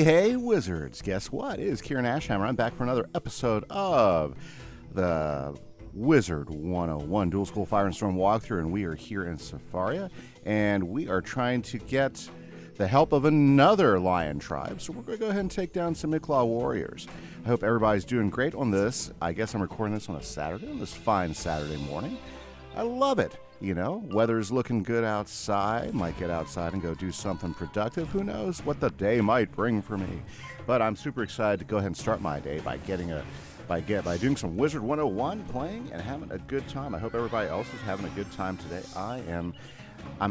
Hey, Wizards. Guess what? It is Kieran Ashhammer. I'm back for another episode of the Wizard101 Dual School Fire and Storm walkthrough, and we are here in Safaria, and we are trying to get the help of another lion tribe, so we're going to go ahead and take down some Midclaw warriors. I hope everybody's doing great on this. I guess I'm recording this on a Saturday, on this fine Saturday morning. I love it. You know, weather's looking good outside. Might get outside and go do something productive. Who knows what the day might bring for me. But I'm super excited to go ahead and start my day by by doing some Wizard101, playing and having a good time. I hope everybody else is having a good time today. I'm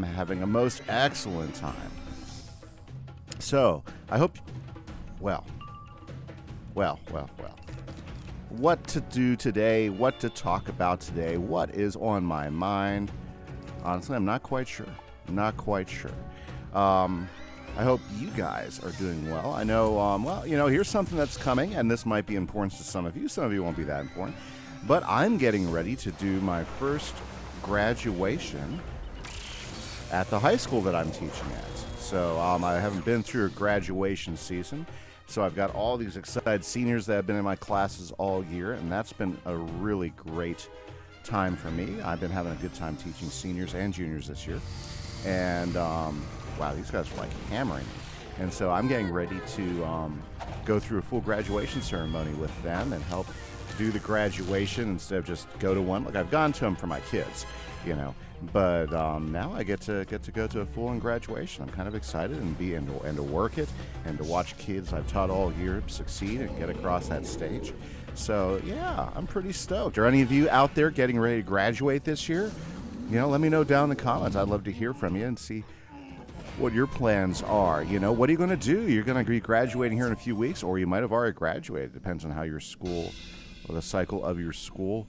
having a most excellent time. So, I hope, well. What to do today, what to talk about today, what is on my mind. Honestly, I'm not quite sure. I hope you guys are doing well. I know, here's something that's coming, and this might be important to some of you. Some of you won't be that important. But I'm getting ready to do my first graduation at the high school that I'm teaching at. So I haven't been through a graduation season. So I've got all these excited seniors that have been in my classes all year, and that's been a really great time for me. I've been having a good time teaching seniors and juniors this year. And, wow, these guys are like hammering me. And so I'm getting ready to go through a full graduation ceremony with them and help do the graduation instead of just go to one. Like, I've gone to them for my kids, you know. But now I get to go to a full-on graduation. I'm kind of excited and to work it and to watch kids I've taught all year succeed and get across that stage. So yeah, I'm pretty stoked. Are any of you out there getting ready to graduate this year? You know, let me know down in the comments. I'd love to hear from you and see what your plans are. You know, what are you going to do? You're going to be graduating here in a few weeks, or you might have already graduated. Depends on how your school or the cycle of your school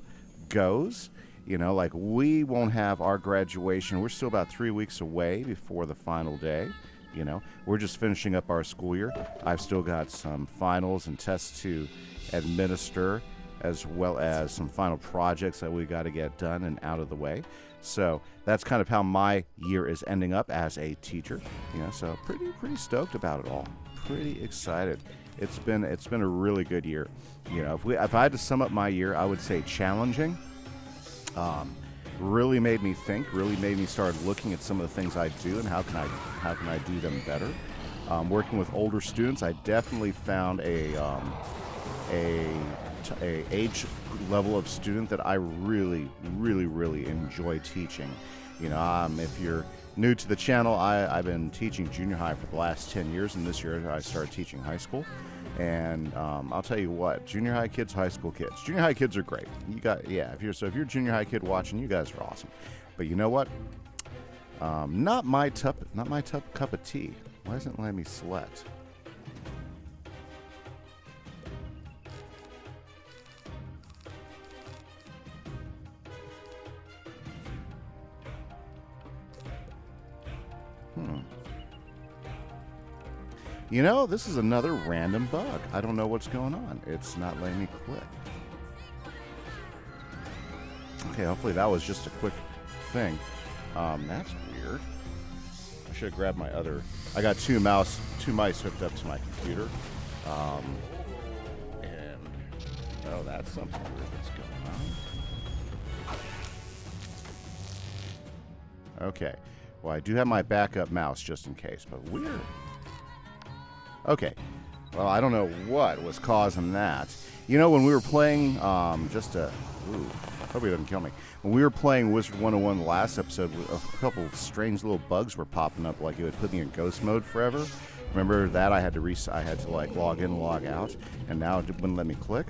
goes. You know, like, we won't have our graduation. We're still about 3 weeks away before the final day. You know, we're just finishing up our school year. I've still got some finals and tests to administer, as well as some final projects that we got to get done and out of the way. So that's kind of how my year is ending up as a teacher. You know, so pretty stoked about it all. Pretty excited. It's been a really good year. You know, if I had to sum up my year, I would say challenging. Really made me think, really made me start looking at some of the things I do and how can I do them better. Working with older students, I definitely found a age level of student that I really enjoy teaching. You know, if you're new to the channel, I've been teaching junior high for the last 10 years, and this year I started teaching high school. And I'll tell you what, junior high kids, high school kids. Junior high kids are great. If you're a junior high kid watching, you guys are awesome. But you know what? Not my cup of tea. Why doesn't it let me select? You know, this is another random bug. I don't know what's going on. It's not letting me click. Okay, hopefully that was just a quick thing. That's weird. I should have grabbed my other. I got two mice hooked up to my computer. That's something weird that's going on. Okay. Well, I do have my backup mouse just in case, but weird. Okay, well, I don't know what was causing that. You know, when we were playing, hope he doesn't kill me. When we were playing Wizard101 the last episode, a couple strange little bugs were popping up, like it would put me in ghost mode forever. Remember that? I had to like log in, log out, and now it wouldn't let me click.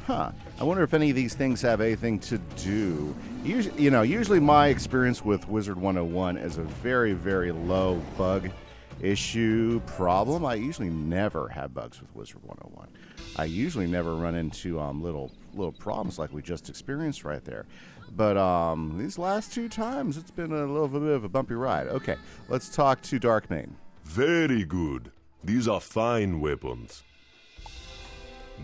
I wonder if any of these things have anything to do. Usually my experience with Wizard101 is a very, very low bug issue problem. I usually never have bugs with Wizard101. I usually never run into little problems like we just experienced right there. But these last two times, it's been a little bit of a bumpy ride. Okay, let's talk to Darkmoore. Very good. These are fine weapons.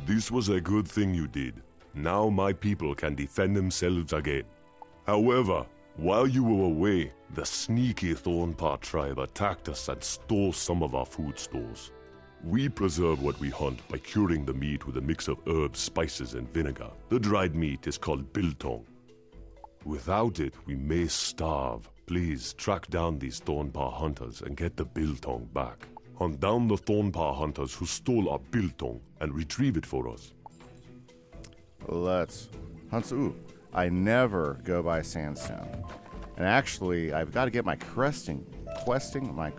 This was a good thing you did. Now my people can defend themselves again. However, while you were away, the sneaky Thornpaw tribe attacked us and stole some of our food stores. We preserve what we hunt by curing the meat with a mix of herbs, spices, and vinegar. The dried meat is called biltong. Without it, we may starve. Please track down these Thornpaw hunters and get the biltong back. Hunt down the Thornpaw hunters who stole our biltong and retrieve it for us. Let's hunt. Ooh, I never go by sandstone. And actually, I've got to get my questing, my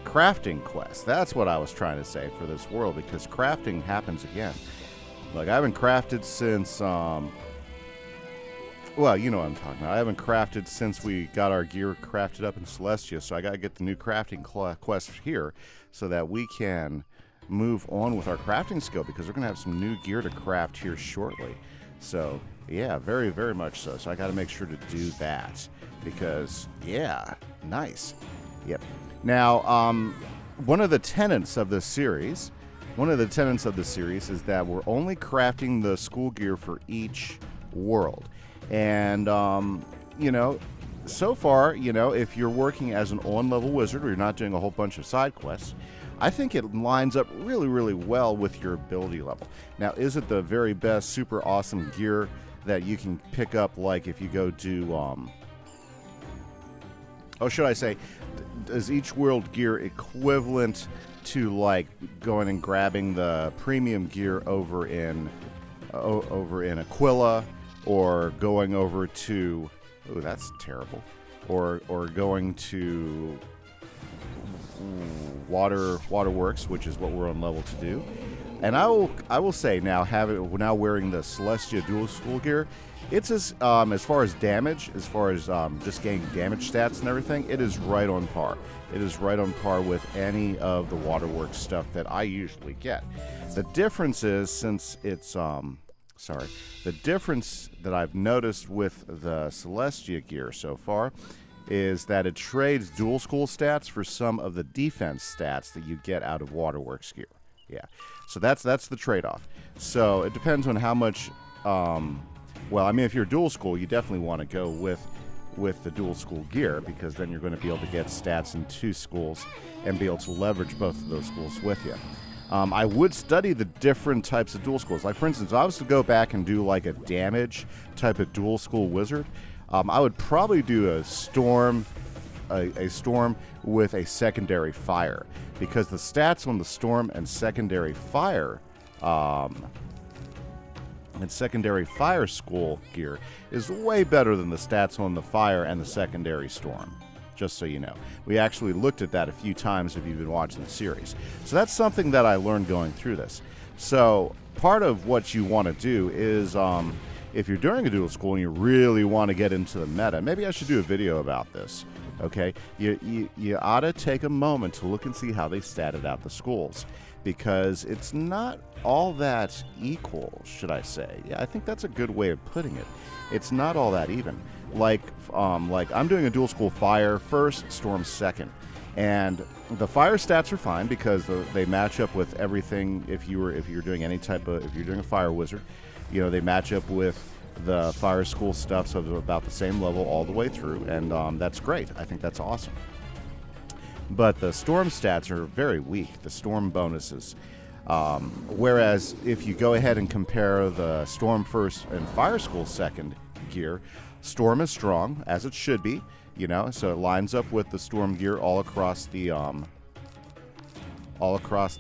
crafting quest. That's what I was trying to say for this world, because crafting happens again. Like, I haven't crafted since, well, you know what I'm talking about. I haven't crafted since we got our gear crafted up in Celestia, so I got to get the new crafting quest here so that we can move on with our crafting skill, because we're going to have some new gear to craft here shortly. So, yeah, very, very much so. So I got to make sure to do that because, yeah, nice. Yep. Now, one of the tenets of this series is that we're only crafting the school gear for each world. And, you know, so far, you know, if you're working as an on-level wizard or you're not doing a whole bunch of side quests, I think it lines up really, really well with your ability level. Now, is it the very best, super awesome gear that you can pick up, like if you go do, should I say, is each world gear equivalent to, like, going and grabbing the premium gear over in Aquila, or going over to, oh, that's terrible, or going to Waterworks, which is what we're on level to do. And I will say now, wearing the Celestia dual school gear, it's as far as damage, as far as just getting damage stats and everything, it is right on par. It is right on par with any of the Waterworks stuff that I usually get. The difference is, since it's the difference that I've noticed with the Celestia gear so far is that it trades dual school stats for some of the defense stats that you get out of Waterworks gear. Yeah, so that's the trade-off. So it depends on how much. Well, I mean, if you're dual school, you definitely want to go with the dual school gear, because then you're going to be able to get stats in two schools and be able to leverage both of those schools with you. I would study the different types of dual schools. Like, for instance, if I was to go back and do like a damage type of dual school wizard, I would probably do a storm with a secondary fire, because the stats on the storm and secondary fire school gear is way better than the stats on the fire and the secondary storm. Just so you know, we actually looked at that a few times if you've been watching the series. So that's something that I learned going through this. So part of what you want to do is, if you're doing a dual school and you really want to get into the meta, maybe I should do a video about this. Okay, you ought to take a moment to look and see how they statted out the schools, because it's not all that equal, should I say. Yeah, I think that's a good way of putting it. It's not all that even. Like I'm doing a dual school fire first, storm second, and the fire stats are fine because they match up with everything. If you're doing if you're doing a fire wizard, you know, they match up with the fire school stuff, so they're about the same level all the way through, and that's great. I think that's awesome. But the storm stats are very weak, the storm bonuses. Whereas if you go ahead and compare the storm first and fire school second gear, storm is strong, as it should be, you know, so it lines up with the storm gear all across the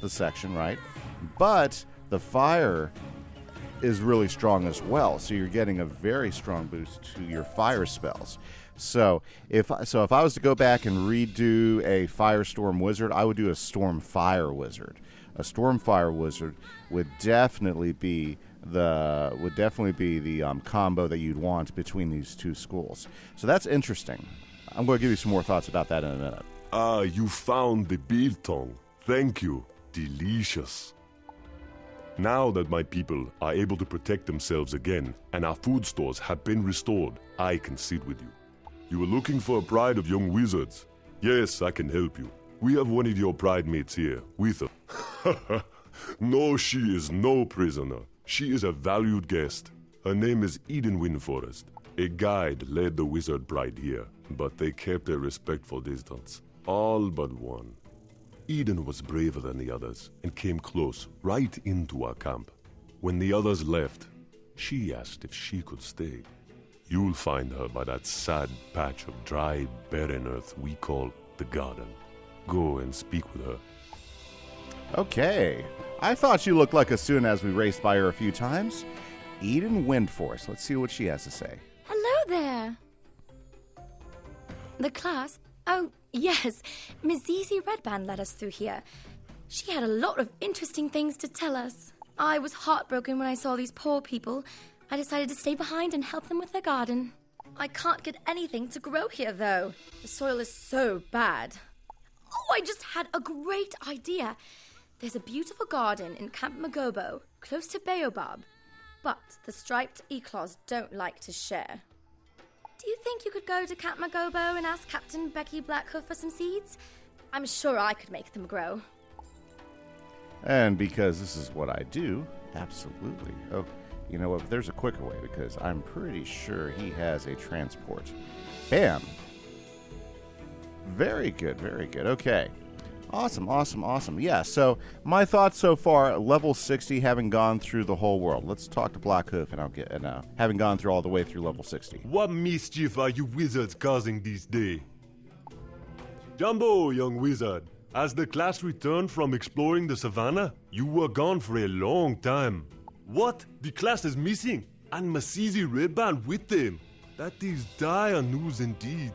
section, right? But the fire is really strong as well, so you're getting a very strong boost to your fire spells. So if I was to go back and redo a firestorm wizard, I would do a storm fire wizard. A storm fire wizard would definitely be the combo that you'd want between these two schools. So that's interesting. I'm going to give you some more thoughts about that in a minute. Ah, you found the biltong. Thank you. Delicious. Now that my people are able to protect themselves again and our food stores have been restored, I can sit with you. You were looking for a pride of young wizards. Yes, I can help you. We have one of your pride mates here with her. No, she is no prisoner. She is a valued guest. Her name is Eden Windforest. A guide led the wizard pride here, but they kept a respectful distance. All but one. Eden was braver than the others and came close, right into our camp. When the others left, she asked if she could stay. You'll find her by that sad patch of dry, barren earth we call the garden. Go and speak with her. Okay. I thought she looked like Asuna as we raced by her a few times. Eden Windforce. Let's see what she has to say. Hello there. The class? Oh, yes. Miss Zizi Redband led us through here. She had a lot of interesting things to tell us. I was heartbroken when I saw these poor people. I decided to stay behind and help them with their garden. I can't get anything to grow here, though. The soil is so bad. Oh, I just had a great idea. There's a beautiful garden in Camp Magobo, close to Baobab. But the striped eclaws don't like to share. Do you think you could go to Camp Magobo and ask Captain Becky Blackhoof for some seeds? I'm sure I could make them grow. And because this is what I do, absolutely. Oh, you know what? There's a quicker way because I'm pretty sure he has a transport. Bam! Very good, very good. Okay. Awesome, awesome, awesome. Yeah, so my thoughts so far, level 60, having gone through the whole world. Let's talk to Blackhoof, and I'll get having gone through all the way through level 60. What mischief are you wizards causing this day? Jumbo, young wizard. Has the class returned from exploring the savannah? You were gone for a long time. What? The class is missing? And Masizi Redband with them? That is dire news indeed.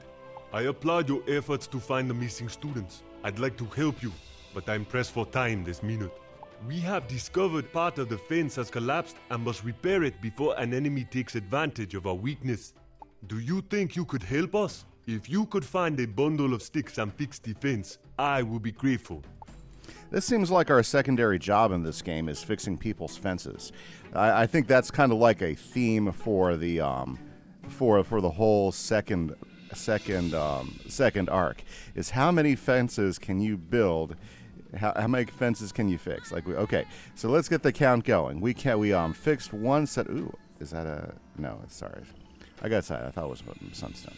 I applaud your efforts to find the missing students. I'd like to help you, but I'm pressed for time this minute. We have discovered part of the fence has collapsed and must repair it before an enemy takes advantage of our weakness. Do you think you could help us? If you could find a bundle of sticks and fix the fence, I would be grateful. This seems like our secondary job in this game is fixing people's fences. I think that's kind of like a theme for the for the whole second arc. Is how many fences can you build? How many fences can you fix? Okay, so let's get the count going. We fixed one set. Ooh, is that a no? Sorry, I got excited. I thought it was sunstone.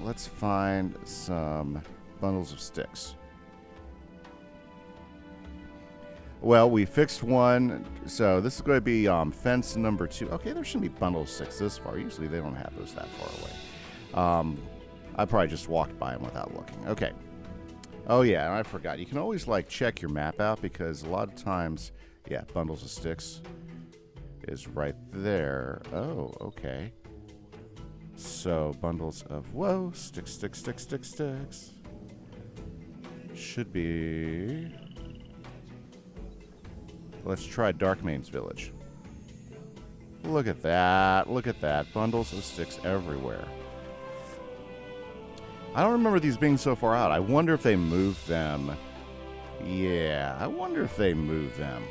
Let's find some bundles of sticks. Well, we fixed one, so this is going to be fence number 2. Okay, there shouldn't be bundles of sticks this far. Usually they don't have those that far away. I probably just walked by them without looking. Okay. Oh, yeah, and I forgot. You can always, check your map out because a lot of times, yeah, bundles of sticks is right there. Oh, okay. So, bundles of, sticks. Should be... Let's try Darkmane's village. Look at that. Bundles of sticks everywhere. I don't remember these being so far out. I wonder if they moved them. Yeah, I wonder if they moved them.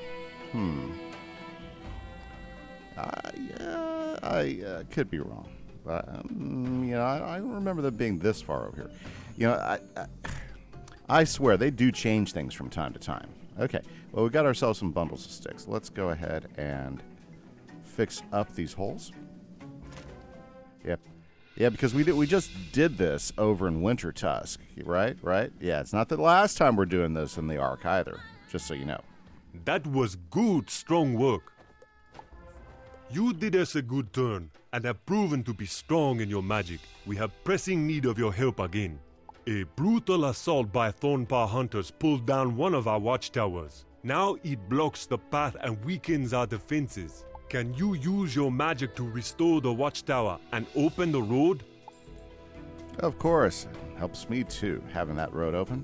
I could be wrong. But, I don't remember them being this far over here. I swear, they do change things from time to time. Okay, well, we got ourselves some bundles of sticks. Let's go ahead and fix up these holes. Yep. Yeah, because we just did this over in Winter Tusk, right? Yeah, it's not the last time we're doing this in the Ark either, just so you know. That was good, strong work. You did us a good turn, and have proven to be strong in your magic. We have pressing need of your help again. A brutal assault by Thornpaw hunters pulled down one of our watchtowers. Now it blocks the path and weakens our defenses. Can you use your magic to restore the watchtower and open the road? Of course. Helps me too, having that road open.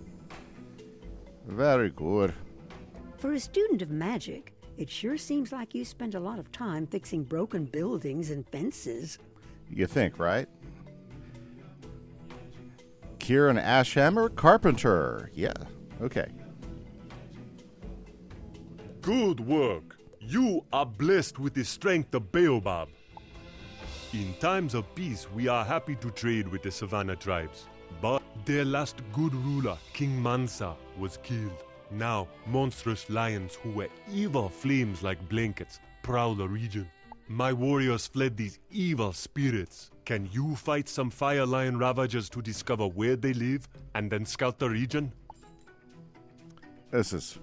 Very good. For a student of magic, it sure seems like you spend a lot of time fixing broken buildings and fences. You think, right? Kieran Ashhammer, carpenter. Yeah, okay. Good work. You are blessed with the strength of Baobab. In times of peace, we are happy to trade with the Savannah tribes. But their last good ruler, King Mansa, was killed. Now, monstrous lions who were evil flames like blankets prowl the region. My warriors fled these evil spirits. Can you fight some fire lion ravagers to discover where they live and then scout the region? This is...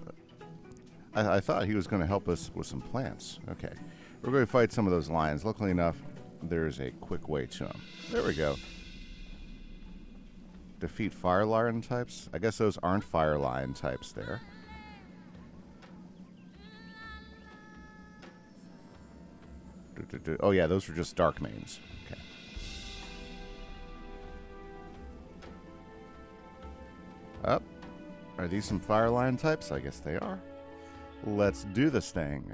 I thought he was going to help us with some plants. Okay. We're going to fight some of those lions. Luckily enough, there's a quick way to them. There we go. Defeat fire lion types? I guess those aren't fire lion types there. Oh yeah, those were just dark mains. Okay. Up. Are these some fire lion types? I guess they are. Let's do this thing.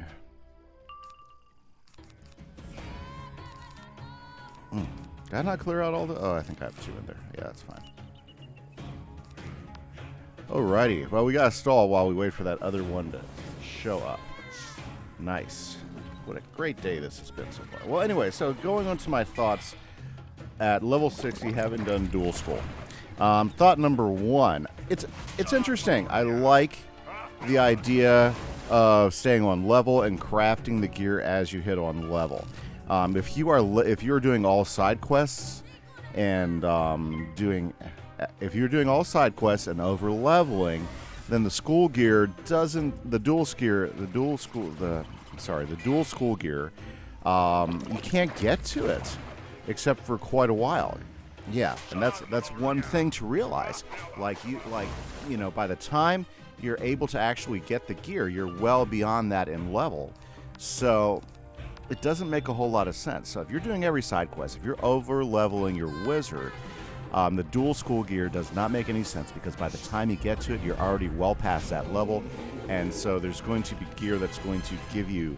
Did I not clear out all the... Oh, I think I have 2 in there. Yeah, that's fine. Alrighty. Well, we got to stall while we wait for that other one to show up. Nice. What a great day this has been so far. Well, anyway, so going on to my thoughts at level 60, having done dual skull. Thought number 1. It's interesting. I like the idea of staying on level and crafting the gear as you hit on level. If you're doing all side quests and if you're doing all side quests and over leveling, then the school gear doesn't. The dual school gear, you can't get to it except for quite a while. Yeah, and that's one thing to realize. By the time you're able to actually get the gear, you're well beyond that in level. So it doesn't make a whole lot of sense. So if you're doing every side quest, if you're over leveling your wizard, the dual school gear does not make any sense, because by the time you get to it, you're already well past that level. And so there's going to be gear that's going to give you,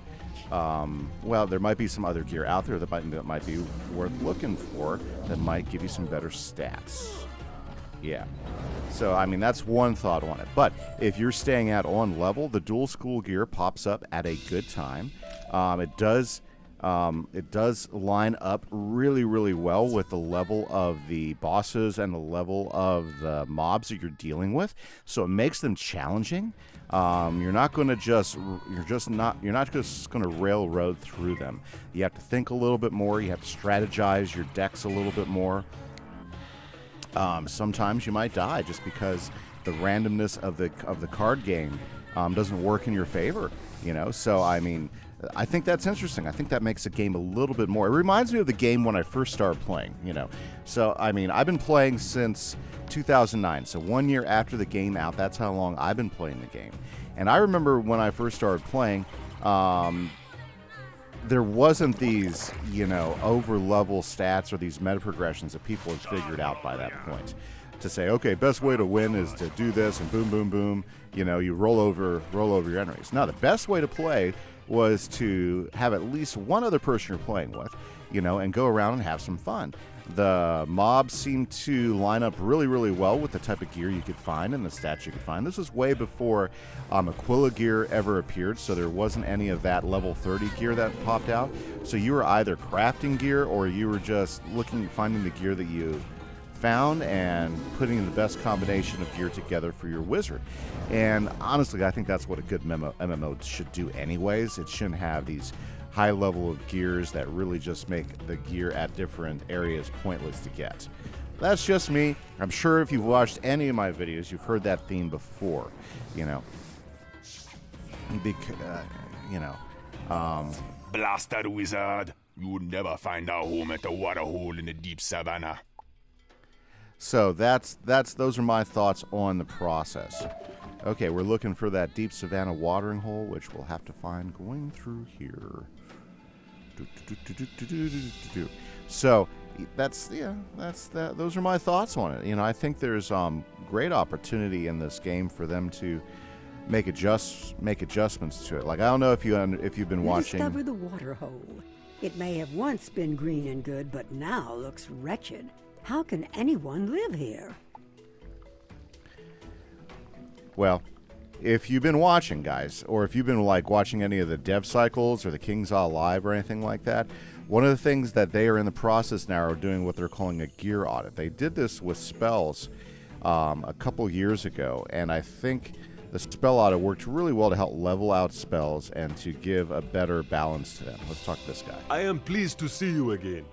there might be some other gear out there that might be worth looking for, that might give you some better stats. Yeah. So, I mean, that's one thought on it. But if you're staying at on level, the dual school gear pops up at a good time. It does line up really, really well with the level of the bosses and the level of the mobs that you're dealing with. So it makes them challenging. You're not just going to railroad through them. You have to think a little bit more. You have to strategize your decks a little bit more. Sometimes you might die just because the randomness of the card game doesn't work in your favor. So I mean, I think that's interesting. I think that makes the game a little bit more. It reminds me of the game when I first started playing. So I mean, I've been playing since 2009. So 1 year after the game out, that's how long I've been playing the game. And I remember when I first started playing, there wasn't these, over-level stats or these meta progressions that people had figured out by that point. To say, okay, best way to win is to do this, and boom, boom, boom, you roll over your enemies. Now, the best way to play was to have at least one other person you're playing with, and go around and have some fun. The mobs seem to line up really, really well with the type of gear you could find and the stats you could find. This was way before Aquila gear ever appeared, so there wasn't any of that level 30 gear that popped out. So you were either crafting gear or you were just finding the gear that you found and putting the best combination of gear together for your wizard. And honestly, I think that's what a good MMO should do anyways. It shouldn't have these high level of gears that really just make the gear at different areas pointless to get. That's just me. I'm sure if you've watched any of my videos, you've heard that theme before. Blasted wizard, you would never find a home at a water hole in the deep savannah. So those are my thoughts on the process. Okay, we're looking for that deep savannah watering hole, which we'll have to find going through here. So those are my thoughts on it. I think there's great opportunity in this game for them to make adjustments to it. Like, I don't know if you've been watching. Discover the water hole. It may have once been green and good, but now looks wretched. How can anyone live here? Well, if you've been watching, guys, or if you've been watching any of the dev cycles or the King's All Live or anything like that, one of the things that they are in the process now are doing what they're calling a gear audit. They did this with spells a couple years ago, and I think The spell auto worked really well to help level out spells and to give a better balance to them. Let's talk to this guy. I am pleased to see you again.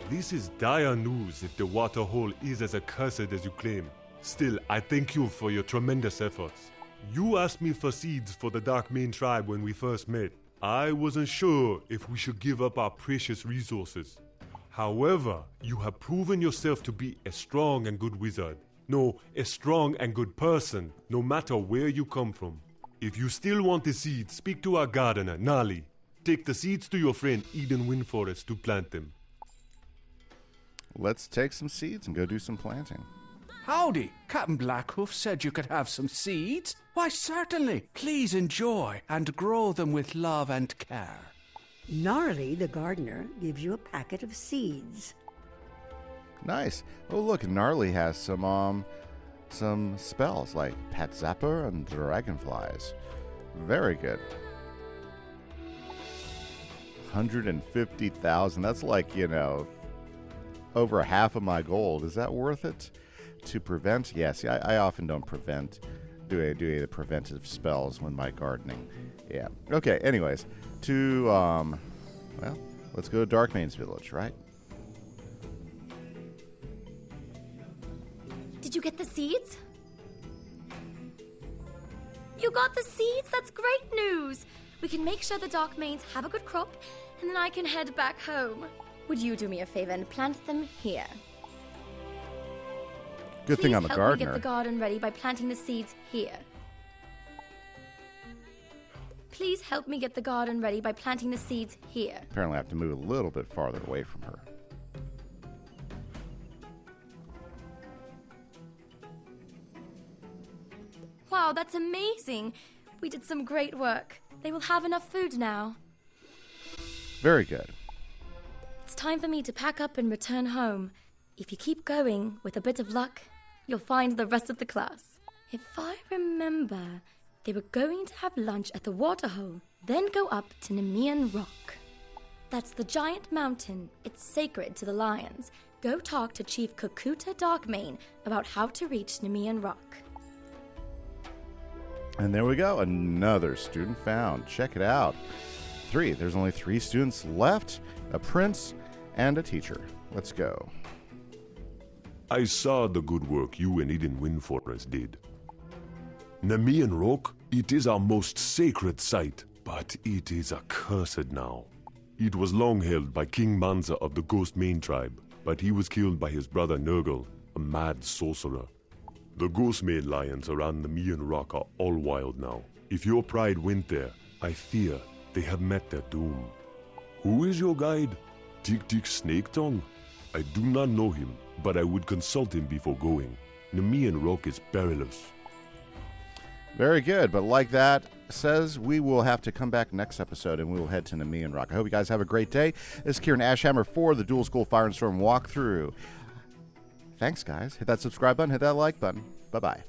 This is dire news if the water hole is as accursed as you claim. Still, I thank you for your tremendous efforts. You asked me for seeds for the Darkmoore tribe when we first met. I wasn't sure if we should give up our precious resources. However, you have proven yourself to be a strong and good wizard. No, a strong and good person, no matter where you come from. If you still want the seeds, speak to our gardener, Nali. Take the seeds to your friend Eden Windforest to plant them. Let's take some seeds and go do some planting. Howdy, Captain Blackhoof said you could have some seeds. Why, certainly. Please enjoy and grow them with love and care. Gnarly, the gardener, gives you a packet of seeds. Nice. Oh, look, Gnarly has some spells like Pet Zapper and Dragonflies. Very good. 150,000. That's like, over half of my gold. Is that worth it to prevent? Yes, I often don't do any of the preventive spells when my gardening. Yeah. Okay, anyways, let's go to Darkmoor's village, right? Did you get the seeds? You got the seeds? That's great news! We can make sure the Darkmoors have a good crop, and then I can head back home. Would you do me a favor and plant them here? Good thing I'm a Please help me gardener. get the garden ready by planting the seeds here. Please help me get the garden ready by planting the seeds here. Apparently I have to move a little bit farther away from her. Wow, that's amazing! We did some great work. They will have enough food now. Very good. It's time for me to pack up and return home. If you keep going, with a bit of luck, you'll find the rest of the class. If I remember, they were going to have lunch at the waterhole, then go up to Nemean Rock. That's the giant mountain. It's sacred to the lions. Go talk to Chief Kakuta Darkmoore about how to reach Nemean Rock. And there we go. Another student found. Check it out. 3. There's only 3 students left. A prince and a teacher. Let's go. I saw the good work you and Eden Windforest did. Nemean Rock, it is our most sacred site, but it is accursed now. It was long held by King Manza of the Ghostmane tribe, but he was killed by his brother Nurgle, a mad sorcerer. The Ghostmane lions around Nemean Rock are all wild now. If your pride went there, I fear they have met their doom. Who is your guide? Tik Snake Tongue? I do not know him, but I would consult him before going. Nemean Rock is perilous. Very good. But like that says, we will have to come back next episode and we will head to Nemean Rock. I hope you guys have a great day. This is Kieran Ashhammer for the Dual School Fire and Storm walkthrough. Thanks, guys. Hit that subscribe button. Hit that like button. Bye-bye.